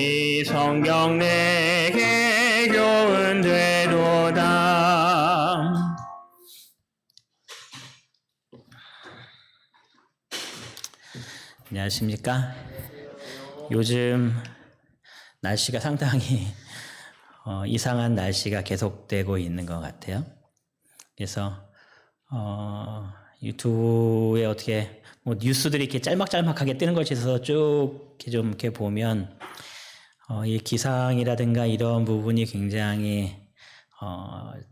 이 성경 내게 교훈 되도다. 안녕하십니까? 요즘 날씨가 상당히 이상한 날씨가 계속되고 있는 것 같아요. 그래서 유튜브에 어떻게 뉴스들이 이렇게 짤막짤막하게 뜨는 것이 있어서 쭉 이렇게 보면 이 기상이라든가 이런 부분이 굉장히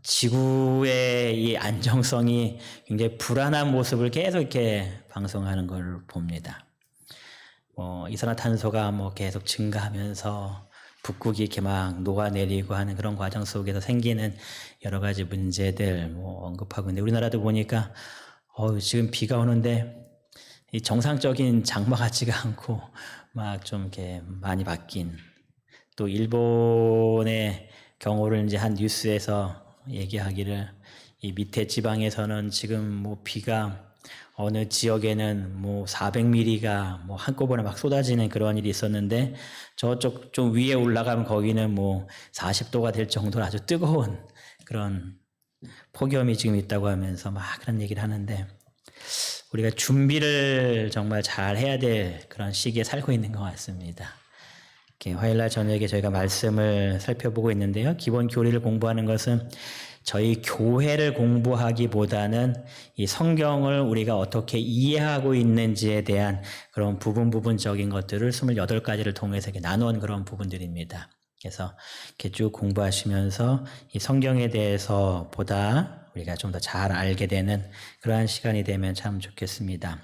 지구의 이 안정성이 굉장히 불안한 모습을 계속 이렇게 방송하는 걸 봅니다. 이산화탄소가 계속 증가하면서 북극이 이렇게 막 녹아내리고 하는 그런 과정 속에서 생기는 여러 가지 문제들 언급하고 있는데, 우리나라도 보니까 지금 비가 오는데 이 정상적인 장마 같지가 않고 막 좀 이렇게 많이 바뀐, 또 일본의 경우를 이제 한 뉴스에서 얘기하기를, 이 밑에 지방에서는 지금 비가 어느 지역에는 400mm가 한꺼번에 막 쏟아지는 그런 일이 있었는데, 저쪽 좀 위에 올라가면 거기는 40도가 될 정도로 아주 뜨거운 그런 폭염이 지금 있다고 하면서 막 그런 얘기를 하는데, 우리가 준비를 정말 잘 해야 될 그런 시기에 살고 있는 것 같습니다. 화요일날 저녁에 저희가 말씀을 살펴보고 있는데요. 기본 교리를 공부하는 것은 저희 교회를 공부하기보다는 이 성경을 우리가 어떻게 이해하고 있는지에 대한 그런 부분적인 것들을 28가지를 통해서 이렇게 나눈 그런 부분들입니다. 그래서 이렇게 쭉 공부하시면서 이 성경에 대해서 보다 우리가 좀 더 잘 알게 되는 그러한 시간이 되면 참 좋겠습니다.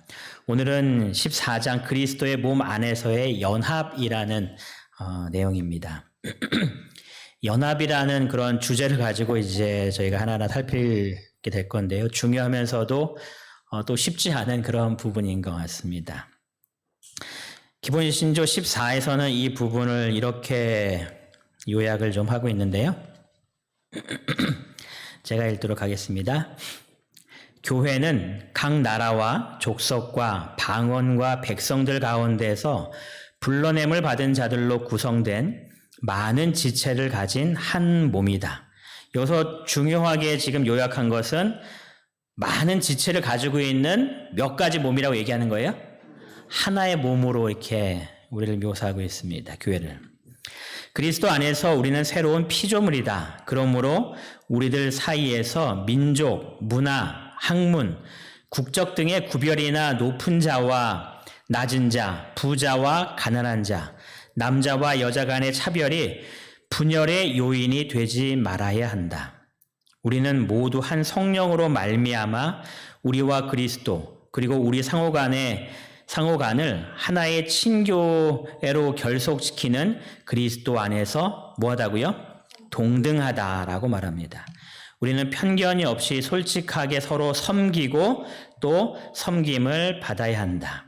오늘은 14장 그리스도의 몸 안에서의 연합이라는 내용입니다. 연합이라는 그런 주제를 가지고 이제 저희가 하나하나 살피게 될 건데요. 중요하면서도 또 쉽지 않은 그런 부분인 것 같습니다. 기본 신조 14에서는 이 부분을 이렇게 요약을 좀 하고 있는데요. 제가 읽도록 하겠습니다. 교회는 각 나라와 족속과 방언과 백성들 가운데서 불러냄을 받은 자들로 구성된 많은 지체를 가진 한 몸이다. 여기서 중요하게 지금 요약한 것은 많은 지체를 가지고 있는 몇 가지 몸이라고 얘기하는 거예요. 하나의 몸으로 이렇게 우리를 묘사하고 있습니다. 교회를. 그리스도 안에서 우리는 새로운 피조물이다. 그러므로 우리들 사이에서 민족, 문화, 학문, 국적 등의 구별이나 높은 자와 낮은 자, 부자와 가난한 자, 남자와 여자 간의 차별이 분열의 요인이 되지 말아야 한다. 우리는 모두 한 성령으로 말미암아 우리와 그리스도, 그리고 우리 상호간을 하나의 친교회로 결속시키는 그리스도 안에서 뭐하다고요? 동등하다라고 말합니다. 우리는 편견이 없이 솔직하게 서로 섬기고 또 섬김을 받아야 한다.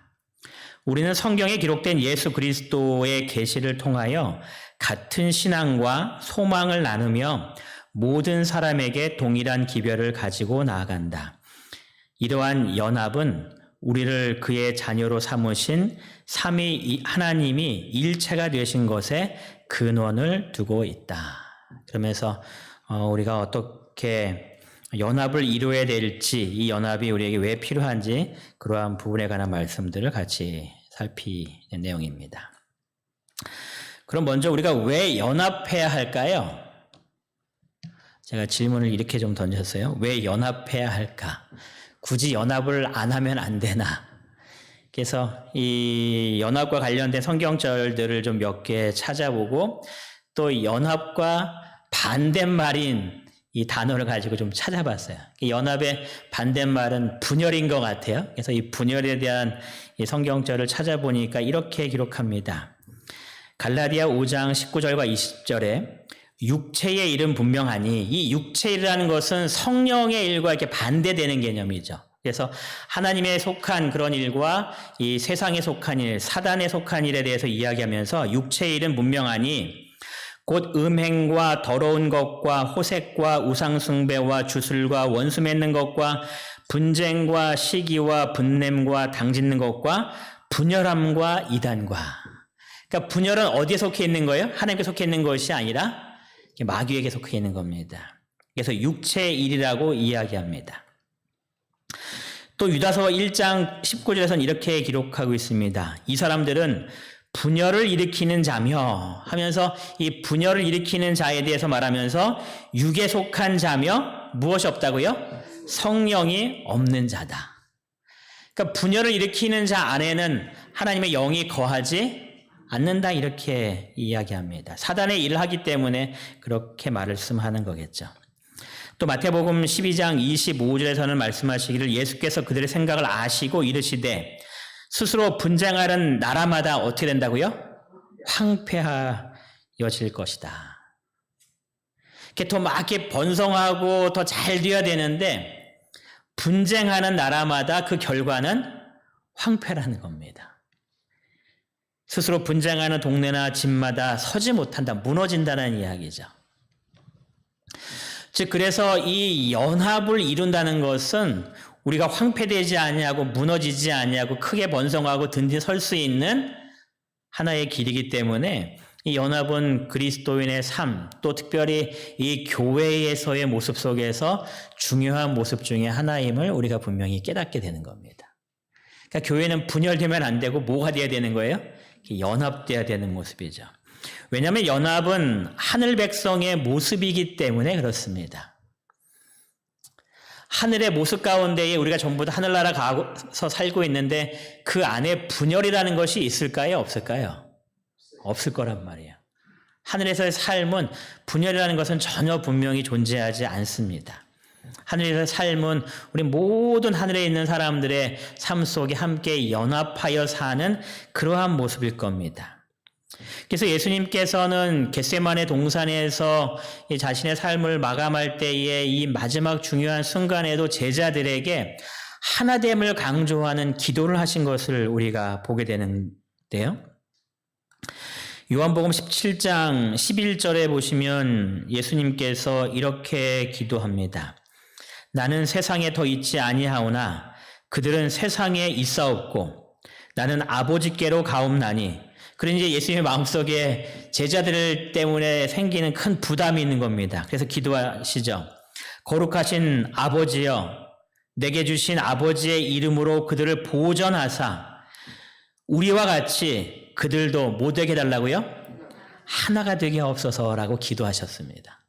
우리는 성경에 기록된 예수 그리스도의 계시를 통하여 같은 신앙과 소망을 나누며 모든 사람에게 동일한 기별을 가지고 나아간다. 이러한 연합은 우리를 그의 자녀로 삼으신 삼위 하나님이 일체가 되신 것에 근원을 두고 있다. 그러면서 우리가 어떻게 연합을 이루어야 될지, 이 연합이 우리에게 왜 필요한지 그러한 부분에 관한 말씀들을 같이 살피는 내용입니다. 그럼 먼저 우리가 왜 연합해야 할까요? 제가 질문을 이렇게 좀 던졌어요. 왜 연합해야 할까? 굳이 연합을 안 하면 안 되나? 그래서 이 연합과 관련된 성경절들을 좀 몇 개 찾아보고, 또 연합과 반대말인 이 단어를 가지고 좀 찾아봤어요. 연합의 반대말은 분열인 것 같아요. 그래서 이 분열에 대한 이 성경절을 찾아보니까 이렇게 기록합니다. 갈라디아 5장 19절과 20절에 육체의 일은 분명하니, 이 육체라는 것은 성령의 일과 이렇게 반대되는 개념이죠. 그래서 하나님에 속한 그런 일과 이 세상에 속한 일, 사단에 속한 일에 대해서 이야기하면서 육체의 일은 분명하니 곧 음행과 더러운 것과 호색과 우상숭배와 주술과 원수 맺는 것과 분쟁과 시기와 분냄과 당짓는 것과 분열함과 이단과, 그러니까 분열은 어디에 속해 있는 거예요? 하나님께 속해 있는 것이 아니라 마귀에게 속해 있는 겁니다. 그래서 육체의 일이라고 이야기합니다. 또 유다서 1장 19절에서는 이렇게 기록하고 있습니다. 이 사람들은 분열을 일으키는 자며 하면서 이 분열을 일으키는 자에 대해서 말하면서 육에 속한 자며 무엇이 없다고요? 성령이 없는 자다. 그러니까 분열을 일으키는 자 안에는 하나님의 영이 거하지 않는다 이렇게 이야기합니다. 사단의 일을 하기 때문에 그렇게 말씀하는 거겠죠. 또 마태복음 12장 25절에서는 말씀하시기를 예수께서 그들의 생각을 아시고 이르시되 스스로 분쟁하는 나라마다 어떻게 된다고요? 황폐하여질 것이다. 이렇게 더 막 이렇게 번성하고 더 잘 되어야 되는데 분쟁하는 나라마다 그 결과는 황폐라는 겁니다. 스스로 분쟁하는 동네나 집마다 서지 못한다, 무너진다는 이야기죠. 즉 그래서 이 연합을 이룬다는 것은 우리가 황폐되지 아니하고 무너지지 아니하고 크게 번성하고 든든히 설 수 있는 하나의 길이기 때문에 이 연합은 그리스도인의 삶, 또 특별히 이 교회에서의 모습 속에서 중요한 모습 중에 하나임을 우리가 분명히 깨닫게 되는 겁니다. 그러니까 교회는 분열되면 안 되고 뭐가 돼야 되는 거예요? 연합돼야 되는 모습이죠. 왜냐하면 연합은 하늘 백성의 모습이기 때문에 그렇습니다. 하늘의 모습 가운데에 우리가 전부 다 하늘나라 가서 살고 있는데 그 안에 분열이라는 것이 있을까요? 없을까요? 없을 거란 말이에요. 하늘에서의 삶은 분열이라는 것은 전혀 분명히 존재하지 않습니다. 하늘에서의 삶은 우리 모든 하늘에 있는 사람들의 삶 속에 함께 연합하여 사는 그러한 모습일 겁니다. 그래서 예수님께서는 겟세마네 동산에서 자신의 삶을 마감할 때에 이 마지막 중요한 순간에도 제자들에게 하나됨을 강조하는 기도를 하신 것을 우리가 보게 되는데요. 요한복음 17장 11절에 보시면 예수님께서 이렇게 기도합니다. 나는 세상에 더 있지 아니하오나 그들은 세상에 있사옵고 나는 아버지께로 가옵나니. 그러니 이제 예수님의 마음속에 제자들 때문에 생기는 큰 부담이 있는 겁니다. 그래서 기도하시죠. 거룩하신 아버지여, 내게 주신 아버지의 이름으로 그들을 보전하사 우리와 같이 그들도 뭐 되게 해달라고요? 하나가 되게 없어서라고 기도하셨습니다.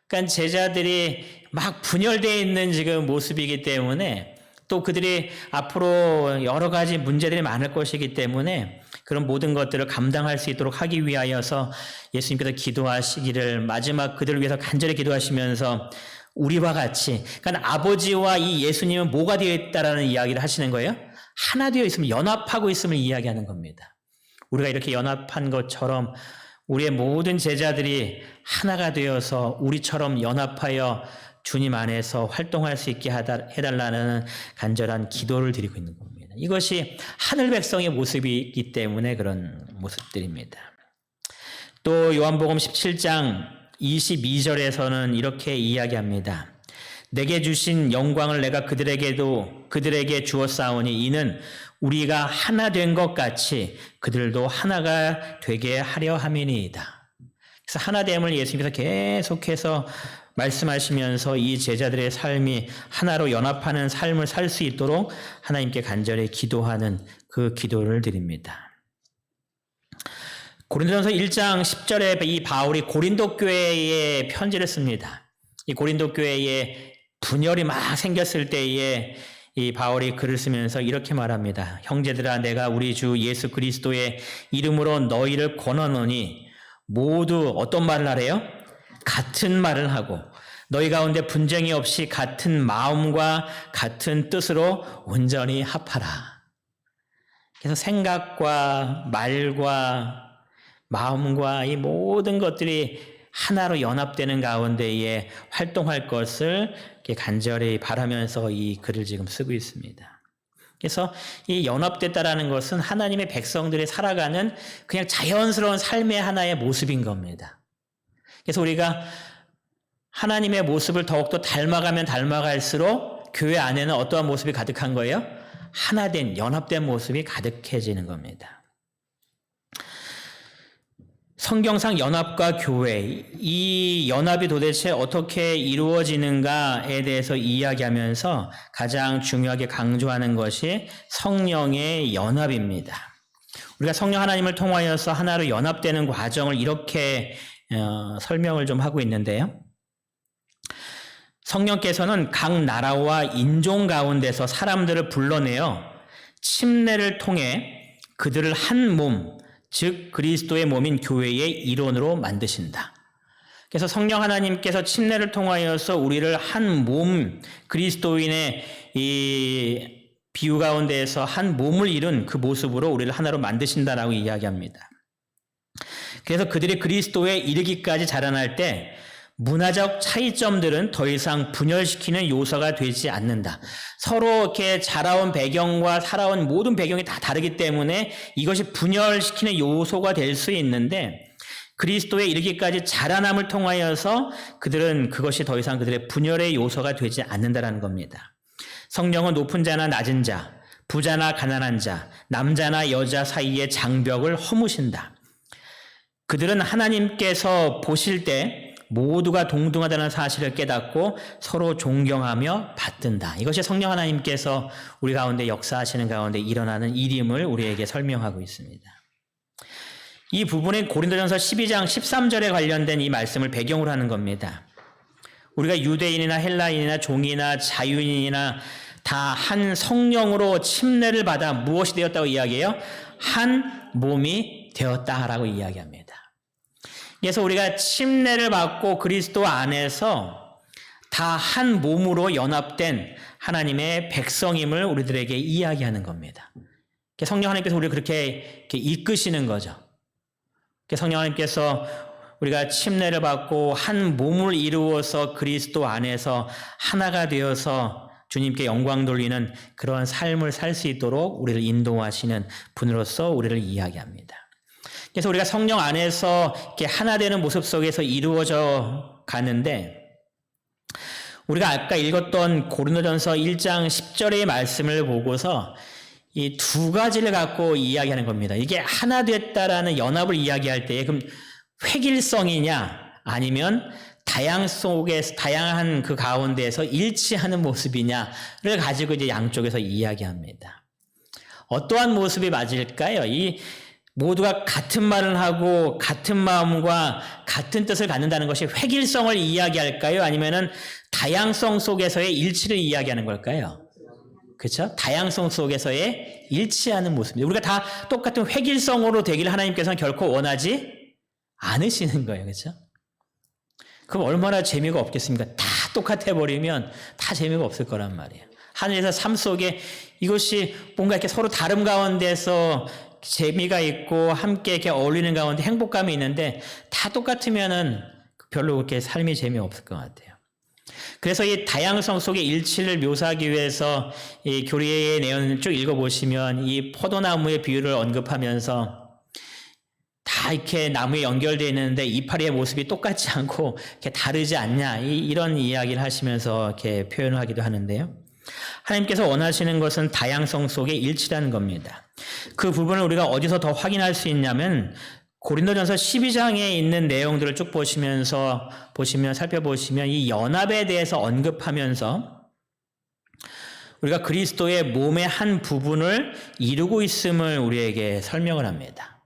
그러니까 제자들이 막 분열되어 있는 지금 모습이기 때문에 또 그들이 앞으로 여러 가지 문제들이 많을 것이기 때문에 그런 모든 것들을 감당할 수 있도록 하기 위하여서 예수님께서 기도하시기를 마지막 그들을 위해서 간절히 기도하시면서 우리와 같이, 그러니까 아버지와 이 예수님은 뭐가 되어 있다라는 이야기를 하시는 거예요? 하나 되어 있으면 연합하고 있음을 이야기하는 겁니다. 우리가 이렇게 연합한 것처럼 우리의 모든 제자들이 하나가 되어서 우리처럼 연합하여 주님 안에서 활동할 수 있게 해달라는 간절한 기도를 드리고 있는 겁니다. 이것이 하늘 백성의 모습이기 때문에 그런 모습들입니다. 또 요한복음 17장 22절에서는 이렇게 이야기합니다. 내게 주신 영광을 내가 그들에게 주었사오니 이는 우리가 하나 된 것 같이 그들도 하나가 되게 하려 함이니이다. 그래서 하나됨을 예수님께서 계속해서 말씀하시면서 이 제자들의 삶이 하나로 연합하는 삶을 살 수 있도록 하나님께 간절히 기도하는 그 기도를 드립니다. 고린도전서 1장 10절에 이 바울이 고린도 교회에 편지를 씁니다. 이 고린도 교회에 분열이 막 생겼을 때에 이 바울이 글을 쓰면서 이렇게 말합니다. 형제들아, 내가 우리 주 예수 그리스도의 이름으로 너희를 권하노니 모두 어떤 말을 하래요? 같은 말을 하고 너희 가운데 분쟁이 없이 같은 마음과 같은 뜻으로 온전히 합하라. 그래서 생각과 말과 마음과 이 모든 것들이 하나로 연합되는 가운데에 활동할 것을 간절히 바라면서 이 글을 지금 쓰고 있습니다. 그래서 이 연합됐다라는 것은 하나님의 백성들이 살아가는 그냥 자연스러운 삶의 하나의 모습인 겁니다. 그래서 우리가 하나님의 모습을 더욱더 닮아가면 닮아갈수록 교회 안에는 어떠한 모습이 가득한 거예요? 하나된, 연합된 모습이 가득해지는 겁니다. 성경상 연합과 교회, 이 연합이 도대체 어떻게 이루어지는가에 대해서 이야기하면서 가장 중요하게 강조하는 것이 성령의 연합입니다. 우리가 성령 하나님을 통하여서 하나로 연합되는 과정을 이렇게 설명을 좀 하고 있는데요. 성령께서는 각 나라와 인종 가운데서 사람들을 불러내어 침례를 통해 그들을 한 몸, 즉 그리스도의 몸인 교회의 일원으로 만드신다. 그래서 성령 하나님께서 침례를 통하여서 우리를 한 몸, 그리스도인의 이 비유 가운데에서 한 몸을 이룬 그 모습으로 우리를 하나로 만드신다라고 이야기합니다. 그래서 그들이 그리스도에 이르기까지 자라날 때 문화적 차이점들은 더 이상 분열시키는 요소가 되지 않는다. 서로 이렇게 자라온 배경과 살아온 모든 배경이 다 다르기 때문에 이것이 분열시키는 요소가 될 수 있는데 그리스도에 이르기까지 자라남을 통하여서 그들은 그것이 더 이상 그들의 분열의 요소가 되지 않는다라는 겁니다. 성령은 높은 자나 낮은 자, 부자나 가난한 자, 남자나 여자 사이의 장벽을 허무신다. 그들은 하나님께서 보실 때 모두가 동등하다는 사실을 깨닫고 서로 존경하며 받든다. 이것이 성령 하나님께서 우리 가운데 역사하시는 가운데 일어나는 일임을 우리에게 설명하고 있습니다. 이 부분은 고린도전서 12장 13절에 관련된 이 말씀을 배경으로 하는 겁니다. 우리가 유대인이나 헬라인이나 종이나 자유인이나 다 한 성령으로 침례를 받아 무엇이 되었다고 이야기해요? 한 몸이 되었다라고 이야기합니다. 그래서 우리가 침례를 받고 그리스도 안에서 다 한 몸으로 연합된 하나님의 백성임을 우리들에게 이야기하는 겁니다. 성령 하나님께서 우리를 그렇게 이끄시는 거죠. 성령 하나님께서 우리가 침례를 받고 한 몸을 이루어서 그리스도 안에서 하나가 되어서 주님께 영광 돌리는 그러한 삶을 살 수 있도록 우리를 인도하시는 분으로서 우리를 이야기합니다. 그래서 우리가 성령 안에서 이렇게 하나 되는 모습 속에서 이루어져 가는데 우리가 아까 읽었던 고린도전서 1장 10절의 말씀을 보고서 이 두 가지를 갖고 이야기하는 겁니다. 이게 하나 됐다라는 연합을 이야기할 때 그럼 획일성이냐 아니면 다양한 그 가운데에서 일치하는 모습이냐를 가지고 이제 양쪽에서 이야기합니다. 어떠한 모습이 맞을까요? 이 모두가 같은 말을 하고 같은 마음과 같은 뜻을 갖는다는 것이 획일성을 이야기할까요? 아니면은 다양성 속에서의 일치를 이야기하는 걸까요? 그렇죠? 다양성 속에서의 일치하는 모습입니다. 우리가 다 똑같은 획일성으로 되기를 하나님께서는 결코 원하지 않으시는 거예요. 그렇죠? 그럼 얼마나 재미가 없겠습니까? 다 똑같아 버리면 다 재미가 없을 거란 말이에요. 하늘에서 삶 속에 이것이 뭔가 이렇게 서로 다름 가운데서 재미가 있고 함께 이렇게 어울리는 가운데 행복감이 있는데 다 똑같으면은 별로 그렇게 삶이 재미없을 것 같아요. 그래서 이 다양성 속의 일치를 묘사하기 위해서 이 교리의 내용을 쭉 읽어보시면 이 포도나무의 비유를 언급하면서 다 이렇게 나무에 연결되어 있는데 이파리의 모습이 똑같지 않고 이렇게 다르지 않냐 이런 이야기를 하시면서 이렇게 표현을 하기도 하는데요. 하나님께서 원하시는 것은 다양성 속의 일치라는 겁니다. 그 부분을 우리가 어디서 더 확인할 수 있냐면 고린도전서 12장에 있는 내용들을 쭉 살펴보시면 이 연합에 대해서 언급하면서 우리가 그리스도의 몸의 한 부분을 이루고 있음을 우리에게 설명을 합니다.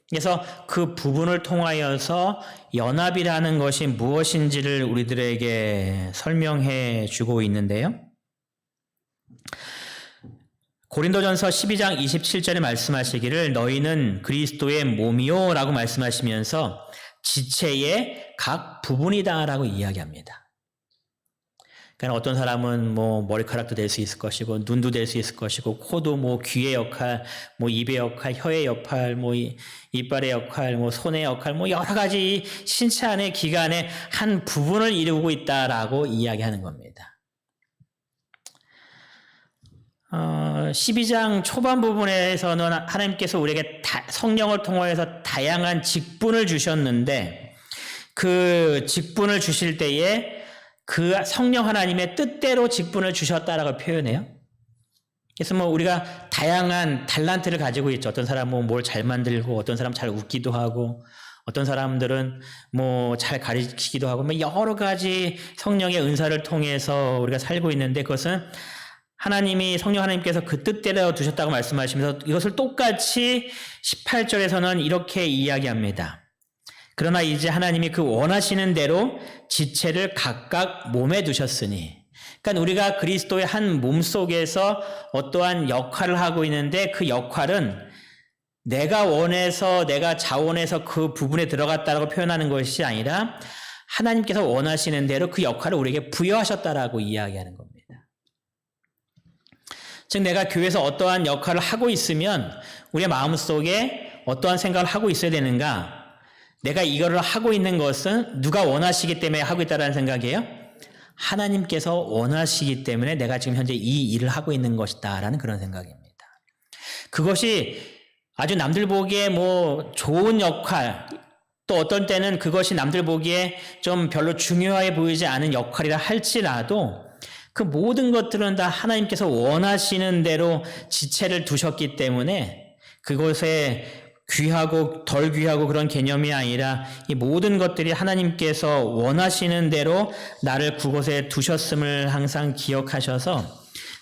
그래서 그 부분을 통하여서 연합이라는 것이 무엇인지를 우리들에게 설명해 주고 있는데요. 고린도전서 12장 27절에 말씀하시기를 너희는 그리스도의 몸이요 라고 말씀하시면서 지체의 각 부분이다 라고 이야기합니다. 그러니까 어떤 사람은 뭐 머리카락도 될 수 있을 것이고 눈도 될 수 있을 것이고 코도 뭐 귀의 역할, 뭐 입의 역할, 혀의 역할, 뭐 이빨의 역할, 뭐 손의 역할, 뭐 여러 가지 신체 안의 기관의 한 부분을 이루고 있다라고 이야기하는 겁니다. 12장 초반 부분에서는 하나님께서 우리에게 성령을 통하여서 다양한 직분을 주셨는데 그 직분을 주실 때에 그 성령 하나님의 뜻대로 직분을 주셨다라고 표현해요. 그래서 뭐 우리가 다양한 달란트를 가지고 있죠. 어떤 사람은 뭘 잘 만들고 어떤 사람 잘 웃기도 하고 어떤 사람들은 뭐 잘 가르치기도 하고 뭐 여러 가지 성령의 은사를 통해서 우리가 살고 있는데 그것은 하나님이 성령 하나님께서 그 뜻대로 두셨다고 말씀하시면서 이것을 똑같이 18절에서는 이렇게 이야기합니다. 그러나 이제 하나님이 그 원하시는 대로 지체를 각각 몸에 두셨으니, 그러니까 우리가 그리스도의 한 몸 속에서 어떠한 역할을 하고 있는데 그 역할은 내가 원해서 내가 자원해서 그 부분에 들어갔다라고 표현하는 것이 아니라 하나님께서 원하시는 대로 그 역할을 우리에게 부여하셨다라고 이야기하는 겁니다. 즉 내가 교회에서 어떠한 역할을 하고 있으면 우리의 마음속에 어떠한 생각을 하고 있어야 되는가? 내가 이거를 하고 있는 것은 누가 원하시기 때문에 하고 있다는 생각이에요? 하나님께서 원하시기 때문에 내가 지금 현재 이 일을 하고 있는 것이다라는 그런 생각입니다. 그것이 아주 남들 보기에 뭐 좋은 역할, 또 어떤 때는 그것이 남들 보기에 좀 별로 중요해 보이지 않은 역할이라 할지라도 그 모든 것들은 다 하나님께서 원하시는 대로 지체를 두셨기 때문에 그것에 귀하고 덜 귀하고 그런 개념이 아니라 이 모든 것들이 하나님께서 원하시는 대로 나를 그곳에 두셨음을 항상 기억하셔서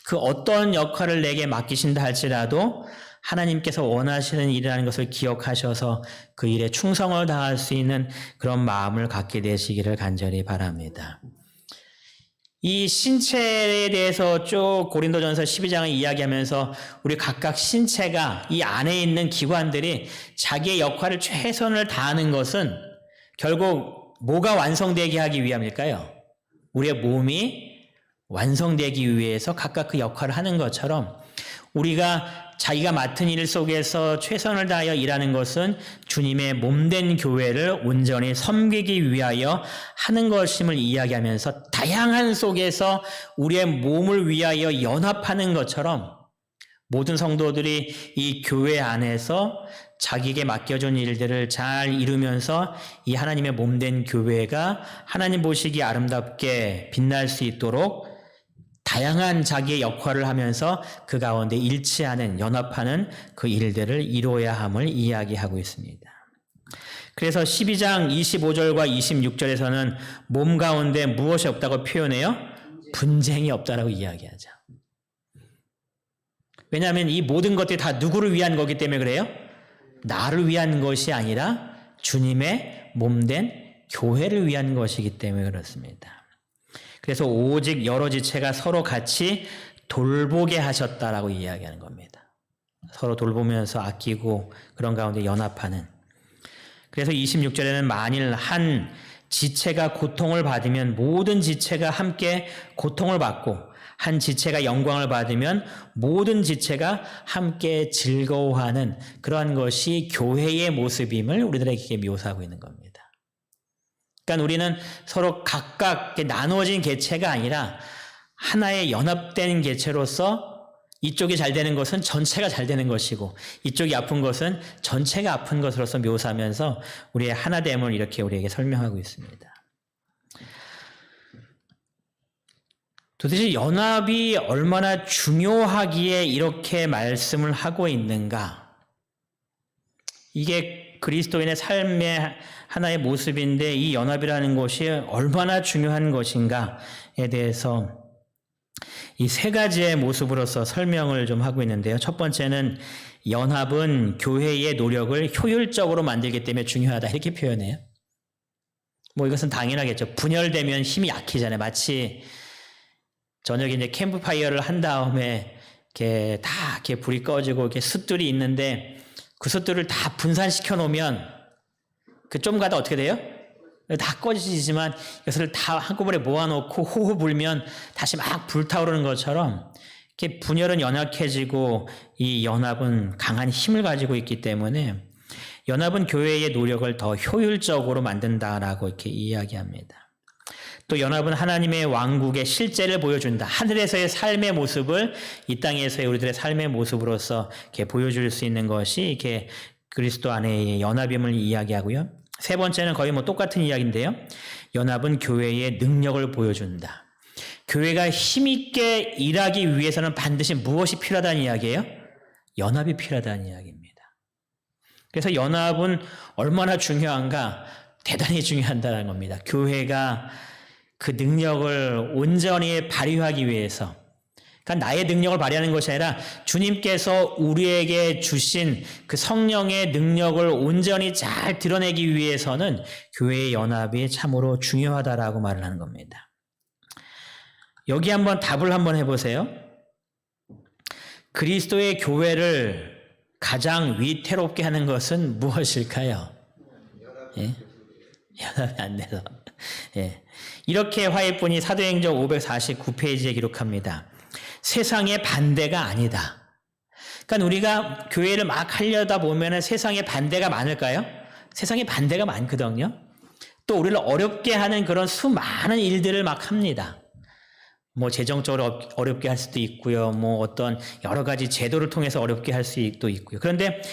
그 어떤 역할을 내게 맡기신다 할지라도 하나님께서 원하시는 일이라는 것을 기억하셔서 그 일에 충성을 다할 수 있는 그런 마음을 갖게 되시기를 간절히 바랍니다. 이 신체에 대해서 쭉 고린도전서 12장을 이야기하면서 우리 각각 신체가 이 안에 있는 기관들이 자기의 역할을 최선을 다하는 것은 결국 뭐가 완성되게 하기 위함일까요? 우리의 몸이 완성되기 위해서 각각 그 역할을 하는 것처럼 우리가 자기가 맡은 일 속에서 최선을 다하여 일하는 것은 주님의 몸된 교회를 온전히 섬기기 위하여 하는 것임을 이야기하면서 다양한 속에서 우리의 몸을 위하여 연합하는 것처럼 모든 성도들이 이 교회 안에서 자기에게 맡겨준 일들을 잘 이루면서 이 하나님의 몸된 교회가 하나님 보시기에 아름답게 빛날 수 있도록 다양한 자기의 역할을 하면서 그 가운데 일치하는, 연합하는 그 일들을 이루어야 함을 이야기하고 있습니다. 그래서 12장 25절과 26절에서는 몸 가운데 무엇이 없다고 표현해요? 분쟁이 없다라고 이야기하죠. 왜냐하면 이 모든 것들이 다 누구를 위한 거기 때문에 그래요? 나를 위한 것이 아니라 주님의 몸된 교회를 위한 것이기 때문에 그렇습니다. 그래서 오직 여러 지체가 서로 같이 돌보게 하셨다라고 이야기하는 겁니다. 서로 돌보면서 아끼고 그런 가운데 연합하는. 그래서 26절에는 만일 한 지체가 고통을 받으면 모든 지체가 함께 고통을 받고 한 지체가 영광을 받으면 모든 지체가 함께 즐거워하는 그러한 것이 교회의 모습임을 우리들에게 묘사하고 있는 겁니다. 그러니까 우리는 서로 각각 나누어진 개체가 아니라 하나의 연합된 개체로서 이쪽이 잘 되는 것은 전체가 잘 되는 것이고 이쪽이 아픈 것은 전체가 아픈 것으로서 묘사하면서 우리의 하나됨을 이렇게 우리에게 설명하고 있습니다. 도대체 연합이 얼마나 중요하기에 이렇게 말씀을 하고 있는가? 이게 그리스도인의 삶의 하나의 모습인데 이 연합이라는 것이 얼마나 중요한 것인가에 대해서 이 세 가지의 모습으로서 설명을 좀 하고 있는데요. 첫 번째는 연합은 교회의 노력을 효율적으로 만들기 때문에 중요하다 이렇게 표현해요. 뭐 이것은 당연하겠죠. 분열되면 힘이 약해지잖아요. 마치 저녁에 이제 캠프파이어를 한 다음에 이렇게 다 이렇게 불이 꺼지고 이렇게 숯들이 있는데 그 숯들을 다 분산시켜 놓으면 그 좀 가다 어떻게 돼요? 다 꺼지지만 이것을 다 한꺼번에 모아놓고 호호 불면 다시 막 불타오르는 것처럼 이렇게 분열은 연약해지고 이 연합은 강한 힘을 가지고 있기 때문에 연합은 교회의 노력을 더 효율적으로 만든다라고 이렇게 이야기합니다. 또 연합은 하나님의 왕국의 실제를 보여준다. 하늘에서의 삶의 모습을 이 땅에서의 우리들의 삶의 모습으로서 이렇게 보여줄 수 있는 것이 이렇게 그리스도 안의 연합임을 이야기하고요. 세 번째는 거의 뭐 똑같은 이야기인데요. 연합은 교회의 능력을 보여준다. 교회가 힘있게 일하기 위해서는 반드시 무엇이 필요하다는 이야기예요? 연합이 필요하다는 이야기입니다. 그래서 연합은 얼마나 중요한가? 대단히 중요하다는 겁니다. 교회가 그 능력을 온전히 발휘하기 위해서, 그러니까 나의 능력을 발휘하는 것이 아니라 주님께서 우리에게 주신 그 성령의 능력을 온전히 잘 드러내기 위해서는 교회의 연합이 참으로 중요하다라고 말을 하는 겁니다. 여기 한번 답을 한번 해보세요. 그리스도의 교회를 가장 위태롭게 하는 것은 무엇일까요? 예? 연합이 안 돼서. 예. 이렇게 화해뿐이 사도행전 549페이지에 기록합니다. 세상의 반대가 아니다. 그러니까 우리가 교회를 막 하려다 보면 세상의 반대가 많을까요? 세상에 반대가 많거든요. 또 우리를 어렵게 하는 그런 수많은 일들을 막 합니다. 뭐 재정적으로 어렵게 할 수도 있고요. 뭐 어떤 여러 가지 제도를 통해서 어렵게 할 수도 있고요. 그런데